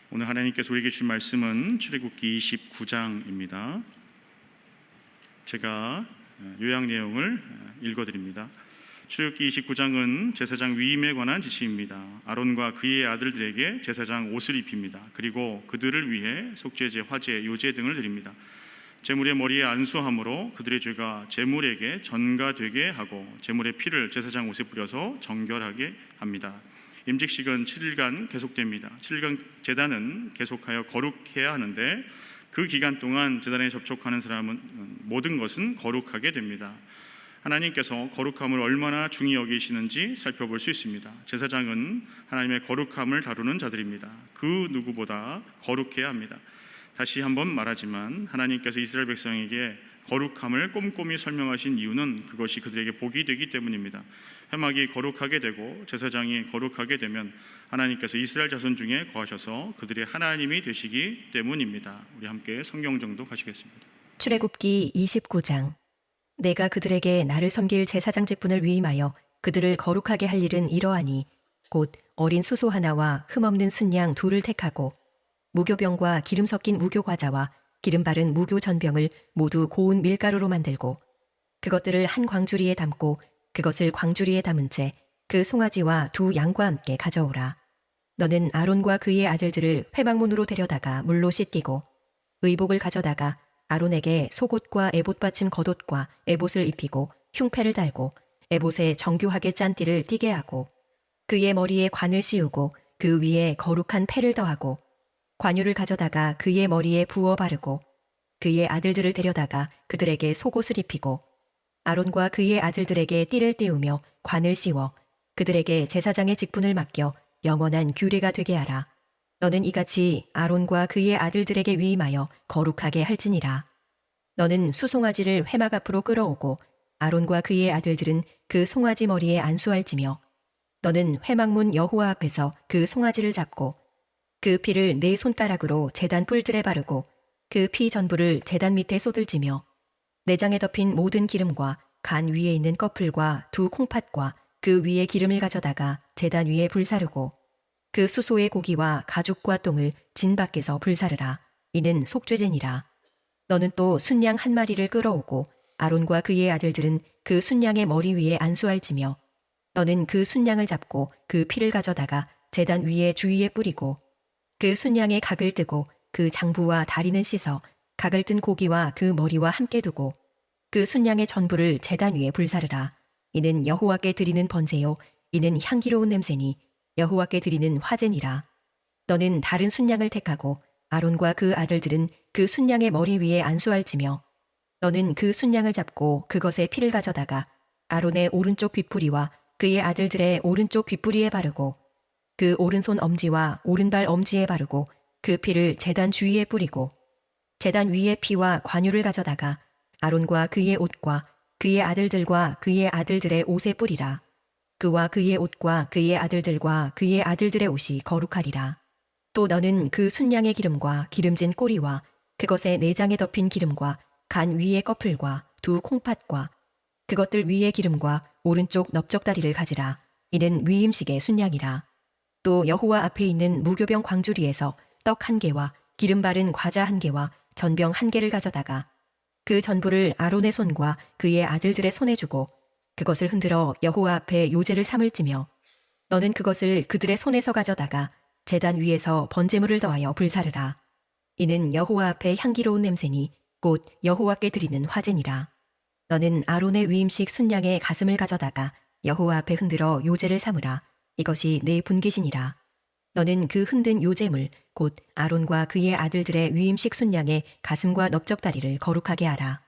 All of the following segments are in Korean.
오늘 하나님께서 우리에게 주신 말씀은 출애굽기 29장입니다. 제가 요약 내용을 읽어드립니다. 출애굽기 29장은 제사장 위임에 관한 지시입니다. 아론과 그의 아들들에게 제사장 옷을 입힙니다. 그리고 그들을 위해 속죄제, 화제, 요제 등을 드립니다. 제물의 머리에 안수함으로 그들의 죄가 제물에게 전가되게 하고 제물의 피를 제사장 옷에 뿌려서 정결하게 합니다. 임직식은 7일간 계속됩니다. 7일간 제단은 계속하여 거룩해야 하는데 그 기간 동안 제단에 접촉하는 사람은 모든 것은 거룩하게 됩니다. 하나님께서 거룩함을 얼마나 중히 여기시는지 살펴볼 수 있습니다. 제사장은 하나님의 거룩함을 다루는 자들입니다. 그 누구보다 거룩해야 합니다. 다시 한번 말하지만 하나님께서 이스라엘 백성에게 거룩함을 꼼꼼히 설명하신 이유는 그것이 그들에게 복이 되기 때문입니다. 회막이 거룩하게 되고 제사장이 거룩하게 되면 하나님께서 이스라엘 자손 중에 거하셔서 그들의 하나님이 되시기 때문입니다. 우리 함께 성경 정독하시겠습니다. 출애굽기 29장. 내가 그들에게 나를 섬길 제사장 직분을 위임하여 그들을 거룩하게 할 일은 이러하니 곧 어린 수소 하나와 흠없는 순양 둘을 택하고 무교병과 기름 섞인 무교과자와 기름 바른 무교전병을 모두 고운 밀가루로 만들고 그것들을 한 광주리에 담고 그것을 광주리에 담은 채 그 송아지와 두 양과 함께 가져오라. 너는 아론과 그의 아들들을 회막문으로 데려다가 물로 씻기고 의복을 가져다가 아론에게 속옷과 에봇 받침 겉옷과 에봇을 입히고 흉패를 달고 에봇에 정교하게 짠 띠를 띠게 하고 그의 머리에 관을 씌우고 그 위에 거룩한 패를 더하고 관유를 가져다가 그의 머리에 부어 바르고 그의 아들들을 데려다가 그들에게 속옷을 입히고 아론과 그의 아들들에게 띠를 띄우며 관을 씌워 그들에게 제사장의 직분을 맡겨 영원한 규례가 되게 하라. 너는 이같이 아론과 그의 아들들에게 위임하여 거룩하게 할지니라. 너는 수송아지를 회막 앞으로 끌어오고 아론과 그의 아들들은 그 송아지 머리에 안수할지며 너는 회막문 여호와 앞에서 그 송아지를 잡고 그 피를 네 손가락으로 제단 뿔들에 바르고 그 피 전부를 제단 밑에 쏟을지며 내장에 덮인 모든 기름과 간 위에 있는 꺼풀과 두 콩팥과 그 위에 기름을 가져다가 제단 위에 불사르고 그 수소의 고기와 가죽과 똥을 진 밖에서 불사르라. 이는 속죄제니라. 너는 또 순양 한 마리를 끌어오고 아론과 그의 아들들은 그 순양의 머리 위에 안수할지며 너는 그 순양을 잡고 그 피를 가져다가 제단 위에 주위에 뿌리고 그 순양의 각을 뜨고 그 장부와 다리는 씻어 각을 뜬 고기와 그 머리와 함께 두고 그 순양의 전부를 제단 위에 불사르라. 이는 여호와께 드리는 번제요 이는 향기로운 냄새니 여호와께 드리는 화제니라. 너는 다른 순양을 택하고 아론과 그 아들들은 그 순양의 머리 위에 안수할지며 너는 그 순양을 잡고 그것의 피를 가져다가 아론의 오른쪽 귓뿌리와 그의 아들들의 오른쪽 귓뿌리에 바르고 그 오른손 엄지와 오른발 엄지에 바르고 그 피를 제단 주위에 뿌리고 제단 위의 피와 관유를 가져다가 아론과 그의 옷과 그의 아들들과 그의 아들들의 옷에 뿌리라. 그와 그의 옷과 그의 아들들과 그의 아들들의 옷이 거룩하리라. 또 너는 그 순양의 기름과 기름진 꼬리와 그것의 내장에 덮인 기름과 간 위의 꺼풀과 두 콩팥과 그것들 위의 기름과 오른쪽 넓적다리를 가지라. 이는 위임식의 순양이라. 또 여호와 앞에 있는 무교병 광주리에서 떡 한 개와 기름 바른 과자 한 개와 전병 한 개를 가져다가 그 전부를 아론의 손과 그의 아들들의 손에 주고 그것을 흔들어 여호와 앞에 요제를 삼을지며 너는 그것을 그들의 손에서 가져다가 제단 위에서 번제물을 더하여 불사르라. 이는 여호와 앞에 향기로운 냄새니 곧 여호와께 드리는 화제니라. 너는 아론의 위임식 순양의 가슴을 가져다가 여호와 앞에 흔들어 요제를 삼으라. 이것이 내 분깃이니라. 너는 그 흔든 요제물 곧 아론과 그의 아들들의 위임식 순양의 가슴과 넓적다리를 거룩하게 하라.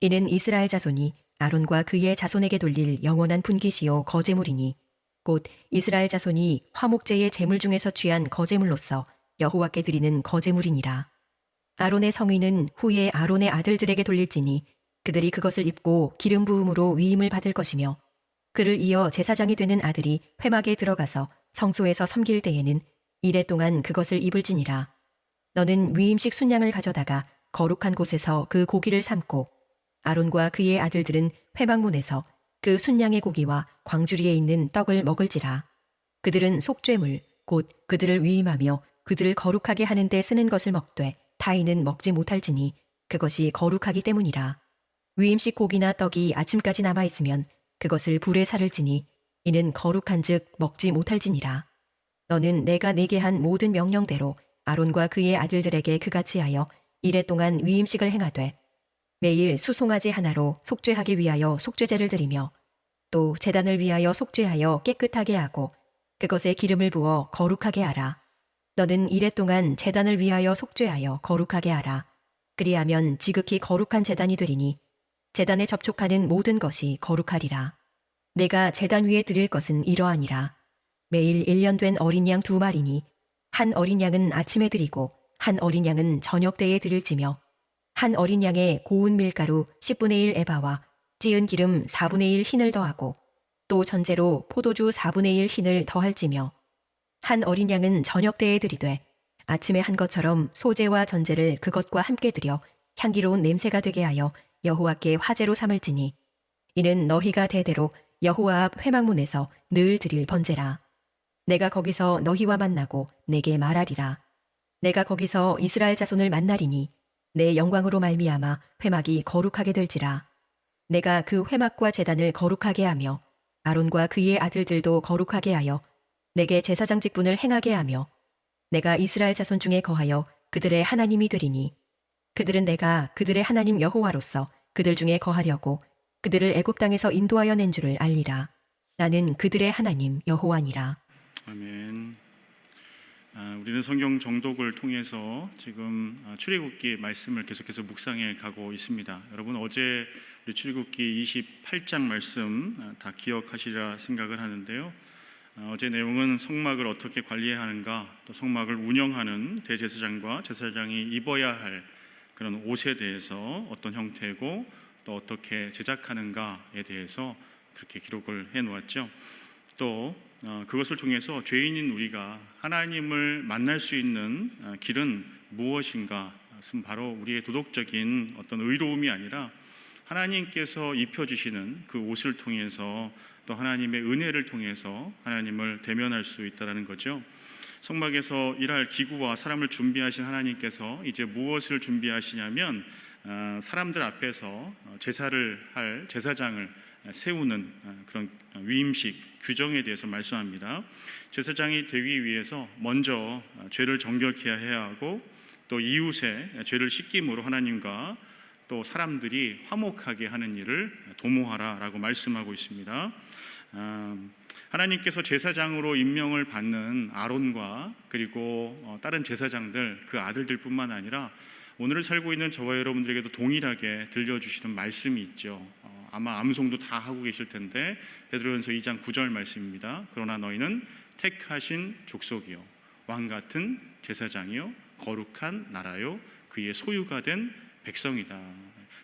이는 이스라엘 자손이 아론과 그의 자손에게 돌릴 영원한 분깃이요 거제물이니 곧 이스라엘 자손이 화목제의 제물 중에서 취한 거제물로서 여호와께 드리는 거제물이니라. 아론의 성의는 후에 아론의 아들들에게 돌릴지니 그들이 그것을 입고 기름 부음으로 위임을 받을 것이며 그를 이어 제사장이 되는 아들이 회막에 들어가서 성소에서 섬길 때에는 이레 동안 그것을 입을지니라. 너는 위임식 순양을 가져다가 거룩한 곳에서 그 고기를 삶고 아론과 그의 아들들은 회막문에서 그 순양의 고기와 광주리에 있는 떡을 먹을지라. 그들은 속죄물 곧 그들을 위임하며 그들을 거룩하게 하는 데 쓰는 것을 먹되 타인은 먹지 못할지니 그것이 거룩하기 때문이라. 위임식 고기나 떡이 아침까지 남아 있으면 그것을 불에 사를지니 이는 거룩한즉 먹지 못할지니라. 너는 내가 네게 한 모든 명령대로 아론과 그의 아들들에게 그같이 하여 이레 동안 위임식을 행하되 매일 수송아지 하나로 속죄하기 위하여 속죄제를 드리며 또 제단을 위하여 속죄하여 깨끗하게 하고 그것에 기름을 부어 거룩하게 하라. 너는 이레 동안 제단을 위하여 속죄하여 거룩하게 하라. 그리하면 지극히 거룩한 제단이 되리니 제단에 접촉하는 모든 것이 거룩하리라. 내가 제단 위에 드릴 것은 이러하니라. 매일 1년 된 어린 양 2마리니 한 어린 양은 아침에 드리고 한 어린 양은 저녁 때에 드릴지며 한 어린 양에 고운 밀가루 10분의 1 에바와 찌은 기름 4분의 1 흰을 더하고 또 전제로 포도주 4분의 1 흰을 더할지며 한 어린 양은 저녁 때에 드리되 아침에 한 것처럼 소제와 전제를 그것과 함께 드려 향기로운 냄새가 되게 하여 여호와께 화제로 삼을지니 이는 너희가 대대로 여호와 앞 회막문에서 늘 드릴 번제라. 내가 거기서 너희와 만나고 내게 말하리라. 내가 거기서 이스라엘 자손을 만나리니 내 영광으로 말미암아 회막이 거룩하게 될지라. 내가 그 회막과 제단을 거룩하게 하며 아론과 그의 아들들도 거룩하게 하여 내게 제사장 직분을 행하게 하며 내가 이스라엘 자손 중에 거하여 그들의 하나님이 되리니 그들은 내가 그들의 하나님 여호와로서 그들 중에 거하려고 그들을 애굽 땅에서 인도하여 낸 줄을 알리라. 나는 그들의 하나님 여호와니라. 아멘. 우리는 성경 정독을 통해서 지금 출애굽기 말씀을 계속해서 묵상해 가고 있습니다. 여러분 어제 우리 출애굽기 28장 말씀 다 기억하시리라 생각을 하는데요. 어제 내용은 성막을 어떻게 관리해야 하는가, 또 성막을 운영하는 대제사장과 제사장이 입어야 할 그런 옷에 대해서 어떤 형태고 또 어떻게 제작하는가에 대해서 그렇게 기록을 해 놓았죠. 또 그것을 통해서 죄인인 우리가 하나님을 만날 수 있는 길은 무엇인가? 그것은 바로 우리의 도덕적인 어떤 의로움이 아니라 하나님께서 입혀주시는 그 옷을 통해서 또 하나님의 은혜를 통해서 하나님을 대면할 수 있다는 거죠. 성막에서 일할 기구와 사람을 준비하신 하나님께서 이제 무엇을 준비하시냐면 사람들 앞에서 제사를 할 제사장을 세우는 그런 위임식 규정에 대해서 말씀합니다. 제사장이 되기 위해서 먼저 죄를 정결케 해야 하고 또 이웃의 죄를 씻김으로 하나님과 또 사람들이 화목하게 하는 일을 도모하라라고 말씀하고 있습니다. 하나님께서 제사장으로 임명을 받는 아론과 그리고 다른 제사장들 그 아들들뿐만 아니라 오늘을 살고 있는 저와 여러분들에게도 동일하게 들려주시는 말씀이 있죠. 아마 암송도 다 하고 계실 텐데 베드로전서 2장 9절 말씀입니다. 그러나 너희는 택하신 족속이요 왕같은 제사장이요 거룩한 나라요 그의 소유가 된 백성이다.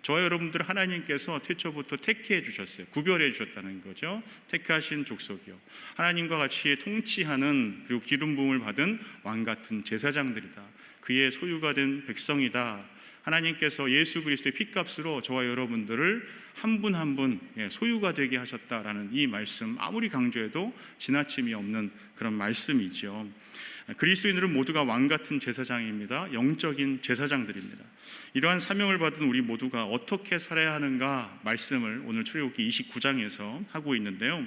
저와 여러분들 하나님께서 태초부터 택해 주셨어요. 구별해 주셨다는 거죠. 택하신 족속이요 하나님과 같이 통치하는 그리고 기름 부음을 받은 왕같은 제사장들이다. 그의 소유가 된 백성이다. 하나님께서 예수 그리스도의 핏값으로 저와 여러분들을 한 분 한 분 소유가 되게 하셨다라는 이 말씀, 아무리 강조해도 지나침이 없는 그런 말씀이죠. 그리스도인들은 모두가 왕같은 제사장입니다. 영적인 제사장들입니다. 이러한 사명을 받은 우리 모두가 어떻게 살아야 하는가 말씀을 오늘 출애굽기 29장에서 하고 있는데요.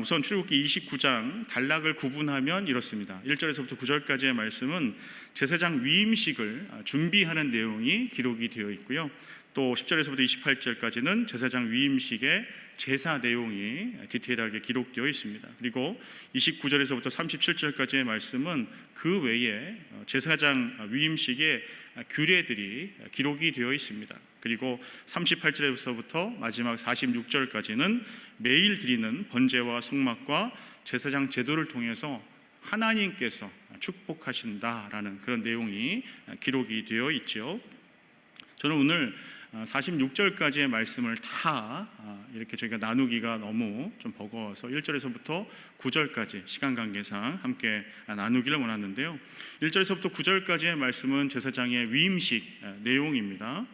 우선 출애굽기 29장 단락을 구분하면 이렇습니다. 1절에서부터 9절까지의 말씀은 제사장 위임식을 준비하는 내용이 기록이 되어 있고요. 또 10절에서부터 28절까지는 제사장 위임식의 제사 내용이 디테일하게 기록되어 있습니다. 그리고 29절에서부터 37절까지의 말씀은 그 외에 제사장 위임식의 규례들이 기록이 되어 있습니다. 그리고 38절에서부터 마지막 46절까지는 매일 드리는 번제와 성막과 제사장 제도를 통해서 하나님께서 축복하신다라는 그런 내용이 기록이 되어 있죠. 저는 오늘 46절까지의 말씀을 다 이렇게 저희가 나누기가 너무 좀 버거워서 1절에서부터 9절까지 시간 관계상 함께 나누기를 원하는데요. 1절에서부터 9절까지의 말씀은 제사장의 위임식 내용입니다.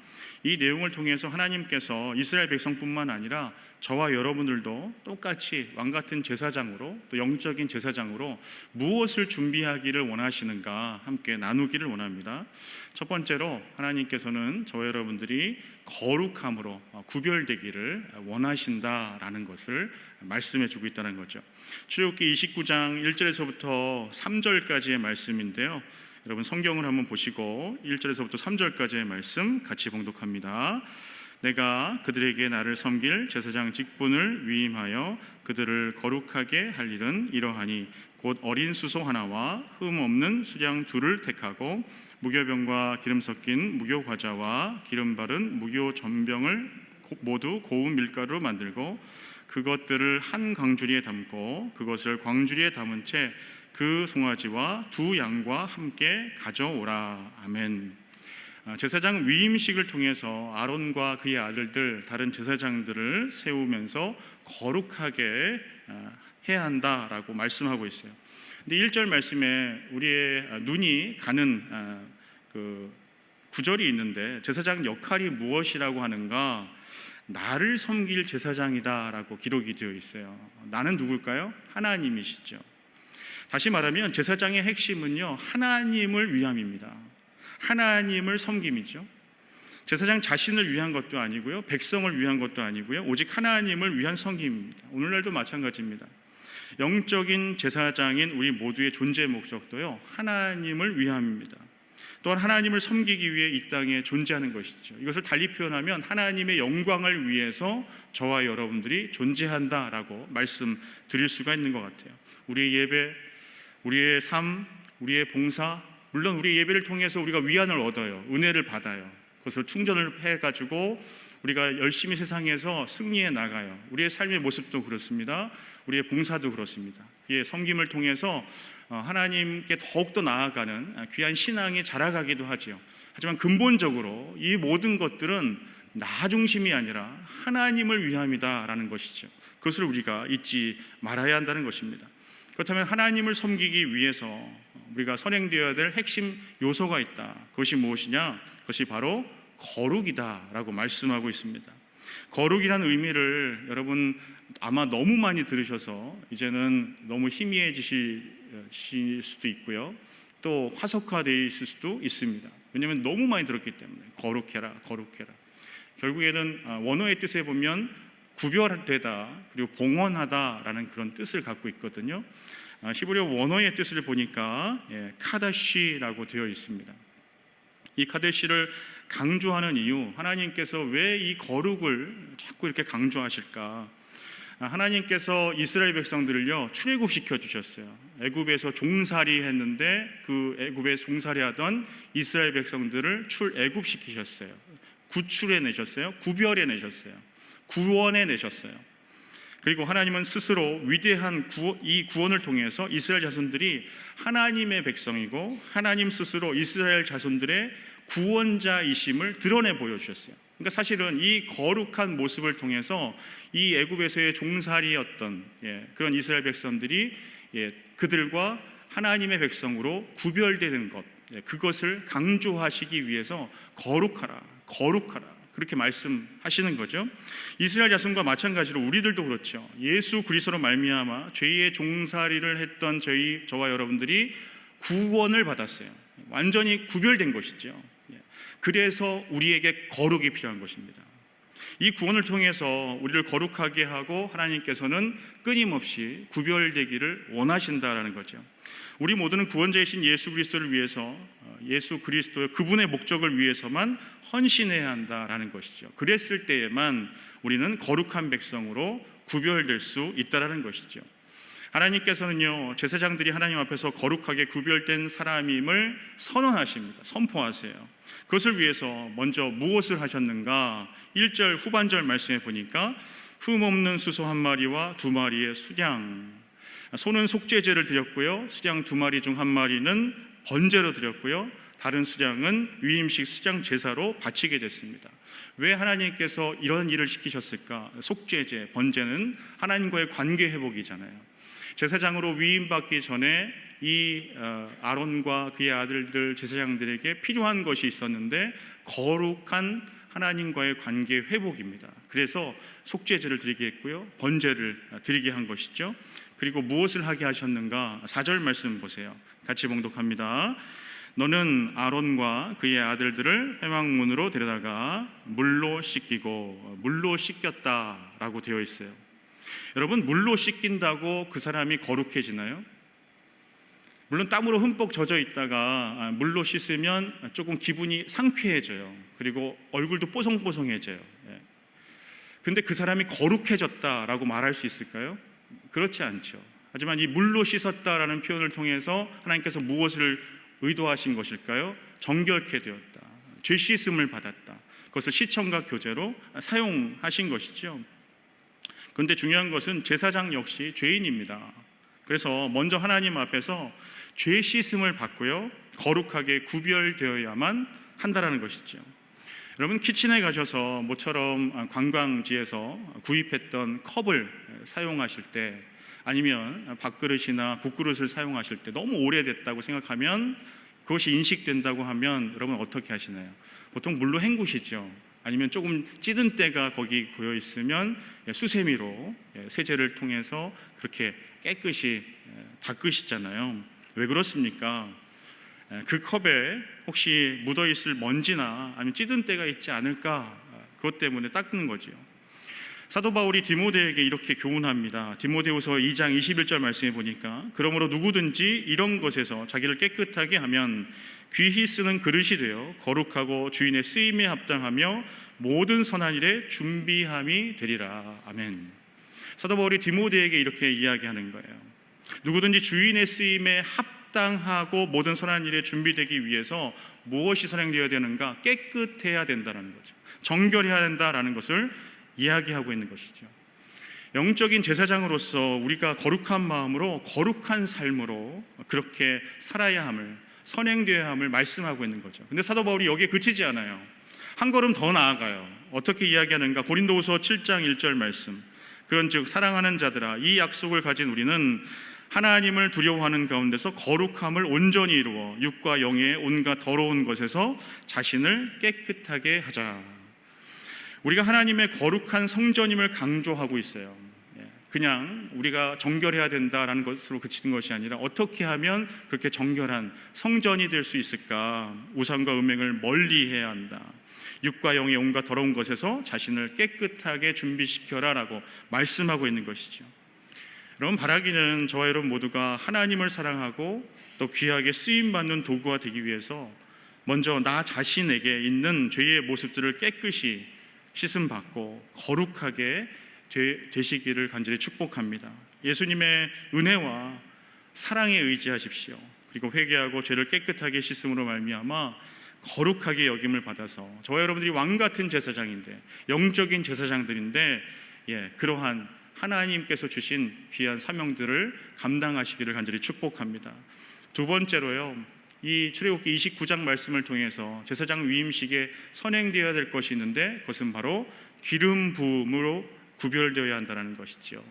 이 내용을 통해서 하나님께서 이스라엘 백성뿐만 아니라 저와 여러분들도 똑같이 왕같은 제사장으로, 또 영적인 제사장으로 무엇을 준비하기를 원하시는가 함께 나누기를 원합니다. 첫 번째로 하나님께서는 저와 여러분들이 거룩함으로 구별되기를 원하신다라는 것을 말씀해 주고 있다는 거죠. 출애굽기 29장 1절에서부터 3절까지의 말씀인데요. 여러분 성경을 한번 보시고 1절에서부터 3절까지의 말씀 같이 봉독합니다. 내가 그들에게 나를 섬길 제사장 직분을 위임하여 그들을 거룩하게 할 일은 이러하니 곧 어린 수소 하나와 흠 없는 수양 둘을 택하고 무교병과 기름 섞인 무교과자와 기름 바른 무교전병을 모두 고운 밀가루로 만들고 그것들을 한 광주리에 담고 그것을 광주리에 담은 채 그 송아지와 두 양과 함께 가져오라. 아멘. 제사장 위임식을 통해서 아론과 그의 아들들 다른 제사장들을 세우면서 거룩하게 해야 한다라고 말씀하고 있어요. 근데 1절 말씀에 우리의 눈이 가는 그 구절이 있는데 제사장 역할이 무엇이라고 하는가? 나를 섬길 제사장이다라고 기록이 되어 있어요. 나는 누굴까요? 하나님이시죠. 다시 말하면 제사장의 핵심은요, 하나님을 위함입니다. 하나님을 섬김이죠. 제사장 자신을 위한 것도 아니고요, 백성을 위한 것도 아니고요, 오직 하나님을 위한 섬김입니다. 오늘날도 마찬가지입니다. 영적인 제사장인 우리 모두의 존재 목적도요, 하나님을 위함입니다. 또한 하나님을 섬기기 위해 이 땅에 존재하는 것이죠. 이것을 달리 표현하면 하나님의 영광을 위해서 저와 여러분들이 존재한다라고 말씀드릴 수가 있는 것 같아요. 우리의 예배, 우리의 삶, 우리의 봉사, 물론 우리 예배를 통해서 우리가 위안을 얻어요. 은혜를 받아요. 그것을 충전을 해가지고 우리가 열심히 세상에서 승리해 나가요. 우리의 삶의 모습도 그렇습니다. 우리의 봉사도 그렇습니다. 그의 섬김을 통해서 하나님께 더욱더 나아가는 귀한 신앙이 자라가기도 하죠. 하지만 근본적으로 이 모든 것들은 나 중심이 아니라 하나님을 위함이다라는 것이죠. 그것을 우리가 잊지 말아야 한다는 것입니다. 그렇다면 하나님을 섬기기 위해서 우리가 선행되어야 될 핵심 요소가 있다. 그것이 무엇이냐? 그것이 바로 거룩이다라고 말씀하고 있습니다. 거룩이라는 의미를 여러분 아마 너무 많이 들으셔서 이제는 너무 희미해지실 수도 있고요. 또 화석화되어 있을 수도 있습니다. 왜냐하면 너무 많이 들었기 때문에 거룩해라, 거룩해라. 결국에는 원어의 뜻에 보면 구별되다 그리고 봉헌하다라는 그런 뜻을 갖고 있거든요. 히브리어 원어의 뜻을 보니까 카다시라고 되어 있습니다. 이 카다시를 강조하는 이유, 하나님께서 왜 이 거룩을 자꾸 이렇게 강조하실까? 하나님께서 이스라엘 백성들을요 출애굽시켜 주셨어요. 애굽에서 종살이 했는데 그 애굽에 종살이하던 이스라엘 백성들을 출애굽시키셨어요. 구출해 내셨어요. 구별해 내셨어요. 구원해 내셨어요. 그리고 하나님은 스스로 위대한 이 구원을 통해서 이스라엘 자손들이 하나님의 백성이고 하나님 스스로 이스라엘 자손들의 구원자이심을 드러내 보여주셨어요. 그러니까 사실은 이 거룩한 모습을 통해서 이 애굽에서의 종살이였던 그런 이스라엘 백성들이 그들과 하나님의 백성으로 구별되는 것, 그것을 강조하시기 위해서 거룩하라, 거룩하라 그렇게 말씀하시는 거죠. 이스라엘 자손과 마찬가지로 우리들도 그렇죠. 예수 그리스도로 말미암아 죄의 종살이를 했던 저와 여러분들이 구원을 받았어요. 완전히 구별된 것이죠. 그래서 우리에게 거룩이 필요한 것입니다. 이 구원을 통해서 우리를 거룩하게 하고 하나님께서는 끊임없이 구별되기를 원하신다라는 거죠. 우리 모두는 구원자이신 예수 그리스도를 위해서 예수 그리스도의 그분의 목적을 위해서만 헌신해야 한다라는 것이죠. 그랬을 때에만 우리는 거룩한 백성으로 구별될 수 있다라는 것이죠. 하나님께서는요 제사장들이 하나님 앞에서 거룩하게 구별된 사람임을 선언하십니다. 선포하세요. 그것을 위해서 먼저 무엇을 하셨는가? 1절 후반절 말씀에 보니까 흠 없는 수소 한 마리와 두 마리의 수양, 소는 속죄제를 드렸고요, 수양 두 마리 중 한 마리는 번제로 드렸고요, 다른 수양은 위임식 수양 제사로 바치게 됐습니다. 왜 하나님께서 이런 일을 시키셨을까? 속죄제, 번제는 하나님과의 관계 회복이잖아요. 제사장으로 위임받기 전에 이 아론과 그의 아들들 제사장들에게 필요한 것이 있었는데 거룩한 하나님과의 관계 회복입니다. 그래서 속죄제를 드리게 했고요, 번제를 드리게 한 것이죠. 그리고 무엇을 하게 하셨는가? 4절 말씀 보세요. 같이 봉독합니다. 너는 아론과 그의 아들들을 회막문으로 데려다가 물로 씻기고, 물로 씻겼다라고 되어 있어요. 여러분, 물로 씻긴다고 그 사람이 거룩해지나요? 물론 땀으로 흠뻑 젖어 있다가 물로 씻으면 조금 기분이 상쾌해져요. 그리고 얼굴도 뽀송뽀송해져요. 근데 그 사람이 거룩해졌다라고 말할 수 있을까요? 그렇지 않죠. 하지만 이 물로 씻었다라는 표현을 통해서 하나님께서 무엇을 의도하신 것일까요? 정결케 되었다, 죄 씻음을 받았다, 그것을 시청각 교제로 사용하신 것이죠. 그런데 중요한 것은 제사장 역시 죄인입니다. 그래서 먼저 하나님 앞에서 죄 씻음을 받고요, 거룩하게 구별되어야만 한다라는 것이죠. 여러분, 키친에 가셔서 모처럼 관광지에서 구입했던 컵을 사용하실 때, 아니면 밥그릇이나 국그릇을 사용하실 때 너무 오래됐다고 생각하면, 그것이 인식된다고 하면 여러분 어떻게 하시나요? 보통 물로 헹구시죠. 아니면 조금 찌든 때가 거기 고여 있으면 수세미로 세제를 통해서 그렇게 깨끗이 닦으시잖아요. 왜 그렇습니까? 그 컵에 혹시 묻어 있을 먼지나 아니면 찌든 때가 있지 않을까, 그것 때문에 닦는 거지요. 사도 바울이 디모데에게 이렇게 교훈합니다. 디모데후서 2장 21절 말씀에 보니까, 그러므로 누구든지 이런 것에서 자기를 깨끗하게 하면 귀히 쓰는 그릇이 되어 거룩하고 주인의 쓰임에 합당하며 모든 선한 일에 준비함이 되리라. 아멘. 사도 바울이 디모데에게 이렇게 이야기하는 거예요. 누구든지 주인의 쓰임에 합당하고 모든 선한 일에 준비되기 위해서 무엇이 선행되어야 되는가? 깨끗해야 된다는 거죠. 정결해야 된다라는 것을 이야기하고 있는 것이죠. 영적인 제사장으로서 우리가 거룩한 마음으로, 거룩한 삶으로 그렇게 살아야 함을, 선행되어야 함을 말씀하고 있는 거죠. 근데 사도 바울이 여기에 그치지 않아요. 한 걸음 더 나아가요. 어떻게 이야기하는가? 고린도후서 7장 1절 말씀. 그런즉 사랑하는 자들아, 이 약속을 가진 우리는 하나님을 두려워하는 가운데서 거룩함을 온전히 이루어 육과 영의 온갖 더러운 것에서 자신을 깨끗하게 하자. 우리가 하나님의 거룩한 성전임을 강조하고 있어요. 그냥 우리가 정결해야 된다라는 것으로 그치는 것이 아니라, 어떻게 하면 그렇게 정결한 성전이 될 수 있을까? 우상과 음행을 멀리해야 한다. 육과 영의 온갖 더러운 것에서 자신을 깨끗하게 준비시켜라 라고 말씀하고 있는 것이죠. 여러분, 바라기는 저와 여러분 모두가 하나님을 사랑하고 또 귀하게 쓰임받는 도구가 되기 위해서 먼저 나 자신에게 있는 죄의 모습들을 깨끗이 씻음받고 거룩하게 되시기를 간절히 축복합니다. 예수님의 은혜와 사랑에 의지하십시오. 그리고 회개하고 죄를 깨끗하게 씻음으로 말미암아 거룩하게 여김을 받아서, 저와 여러분들이 왕같은 제사장인데, 영적인 제사장들인데, 그러한 하나님께서 주신 귀한 사명들을 감당하시기를 간절히 축복합니다. 두 번째로요, 이 출애굽기 29장 말씀을 통해서 제사장 위임식에 선행되어야 될 것이 있는데, 그것은 바로 기름 부음으로 구별되어야 한다는 것이죠.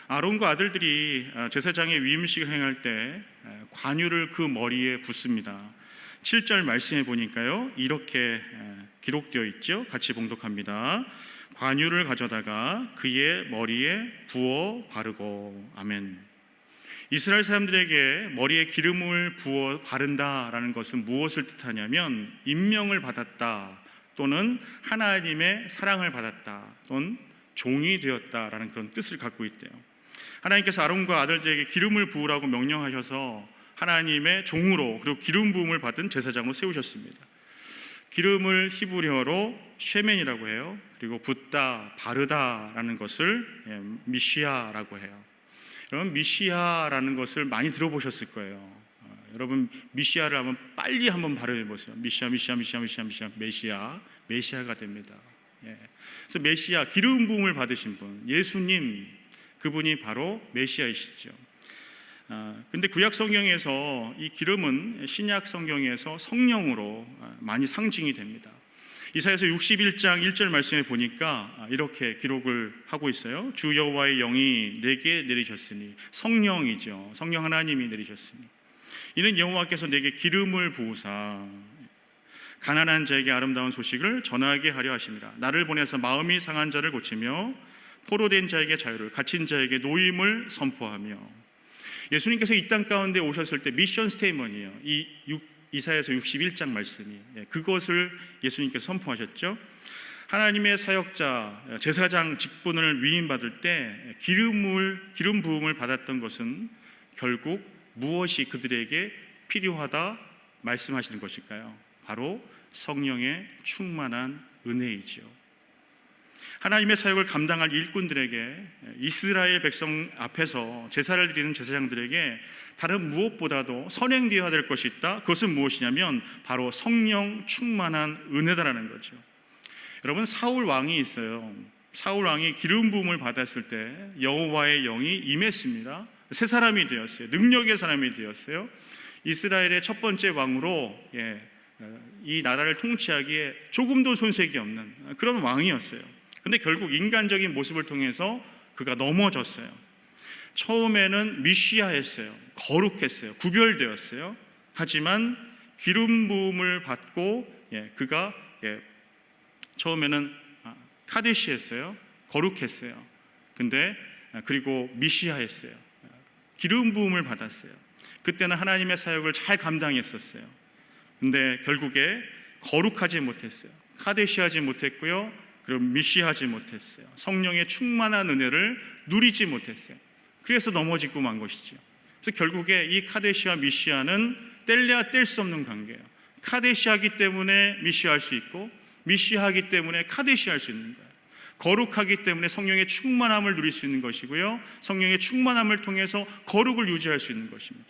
아론과 아들들이 제사장의 위임식을 행할 때 관유를 그 머리에 붓습니다. 7절 말씀에 보니까요, 이렇게 기록되어 있죠. 같이 봉독합니다. 관유를 가져다가 그의 머리에 부어 바르고. 아멘. 이스라엘 사람들에게 머리에 기름을 부어 바른다라는 것은 무엇을 뜻하냐면, 임명을 받았다, 또는 하나님의 사랑을 받았다, 또는 종이 되었다라는 그런 뜻을 갖고 있대요. 하나님께서 아론과 아들들에게 기름을 부으라고 명령하셔서 하나님의 종으로, 그리고 기름 부음을 받은 제사장으로 세우셨습니다. 기름을 히브리어로 쉐멘이라고 해요. 그리고 붓다, 바르다라는 것을 미시아라고 해요. 여러분, 미시아라는 것을 많이 들어보셨을 거예요. 여러분, 미시아를 한번 빨리 한번 발음해 보세요. 미시아, 미시아, 미시아, 미시아, 미시아, 메시아, 메시아가 됩니다. 그래서 메시아, 기름 부음을 받으신 분, 예수님, 그분이 바로 메시아이시죠. 근데 구약 성경에서 이 기름은 신약 성경에서 성령으로 많이 상징이 됩니다. 이사야서 61장 1절 말씀에 보니까 이렇게 기록을 하고 있어요. 주 여호와의 영이 내게 내리셨으니, 성령이죠. 성령 하나님이 내리셨으니, 이는 여호와께서 내게 기름을 부으사 가난한 자에게 아름다운 소식을 전하게 하려 하심이라. 나를 보내서 마음이 상한 자를 고치며 포로된 자에게 자유를, 갇힌 자에게 노임을 선포하며. 예수님께서 이 땅 가운데 오셨을 때 미션 스테이먼이에요. 이사야서 61장 말씀이, 그것을 예수님께서 선포하셨죠. 하나님의 사역자, 제사장 직분을 위임받을 때 기름 부음을 받았던 것은 결국 무엇이 그들에게 필요하다 말씀하시는 것일까요? 바로 성령의 충만한 은혜이지요. 하나님의 사역을 감당할 일꾼들에게, 이스라엘 백성 앞에서 제사를 드리는 제사장들에게 다른 무엇보다도 선행되어야 될 것이 있다. 그것은 무엇이냐면 바로 성령 충만한 은혜다라는 거죠. 여러분, 사울 왕이 있어요. 사울 왕이 기름 부음을 받았을 때 여호와의 영이 임했습니다. 새 사람이 되었어요. 능력의 사람이 되었어요. 이스라엘의 첫 번째 왕으로 이 나라를 통치하기에 조금도 손색이 없는 그런 왕이었어요. 그런데 결국 인간적인 모습을 통해서 그가 넘어졌어요. 처음에는 미시아했어요. 거룩했어요. 구별되었어요. 하지만 기름 부음을 받고 그가 처음에는 카데시했어요. 거룩했어요. 근데 그리고 미시아했어요. 기름 부음을 받았어요. 그때는 하나님의 사역을 잘 감당했었어요. 근데 결국에 거룩하지 못했어요. 카데시하지 못했고요. 그리고 미시하지 못했어요. 성령의 충만한 은혜를 누리지 못했어요. 그래서 넘어지고 만 것이죠. 그래서 결국에 이 카데시와 미시아는 뗄래야 뗄 수 없는 관계예요. 카데시하기 때문에 미시할 수 있고, 미시하기 때문에 카데시할 수 있는 거예요. 거룩하기 때문에 성령의 충만함을 누릴 수 있는 것이고요, 성령의 충만함을 통해서 거룩을 유지할 수 있는 것입니다.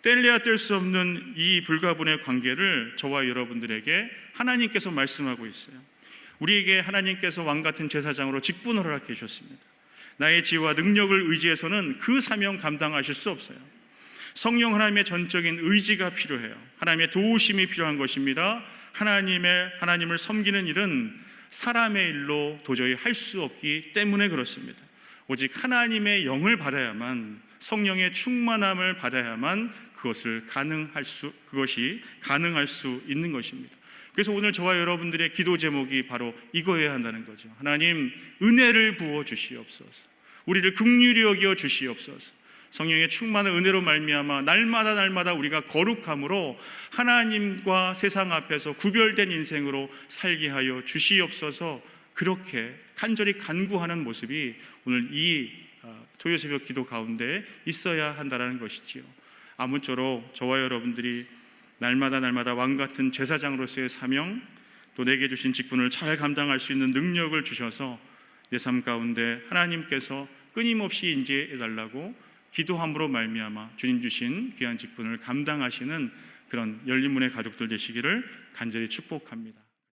뗄래야 뗄 수 없는 이 불가분의 관계를 저와 여러분들에게 하나님께서 말씀하고 있어요. 우리에게 하나님께서 왕같은 제사장으로 직분을 허락해 주셨습니다. 나의 지혜와 능력을 의지해서는 그 사명 감당하실 수 없어요. 성령 하나님의 전적인 의지가 필요해요. 하나님의 도우심이 필요한 것입니다. 하나님을 섬기는 일은 사람의 일로 도저히 할 수 없기 때문에 그렇습니다. 오직 하나님의 영을 받아야만, 성령의 충만함을 받아야만 그것이 가능할 수 있는 것입니다. 그래서 오늘 저와 여러분들의 기도 제목이 바로 이거여야 한다는 거죠. 하나님, 은혜를 부어 주시옵소서. 우리를 긍휼히 여겨 주시옵소서. 성령의 충만한 은혜로 말미암아 날마다 우리가 거룩함으로 하나님과 세상 앞에서 구별된 인생으로 살게 하여 주시옵소서. 그렇게 간절히 간구하는 모습이 오늘 이 토요새벽 기도 가운데 있어야 한다는 것이지요. 아무쪼록 저와 여러분들이 날마다 왕같은 제사장으로서의 사명, 또 내게 주신 직분을 잘 감당할 수 있는 능력을 주셔서 내 삶 가운데 하나님께서 끊임없이 인지해달라고 기도함으로 말미암아 주님 주신 귀한 직분을 감당하시는 그런 열린 문의 가족들 되시기를 간절히 축복합니다.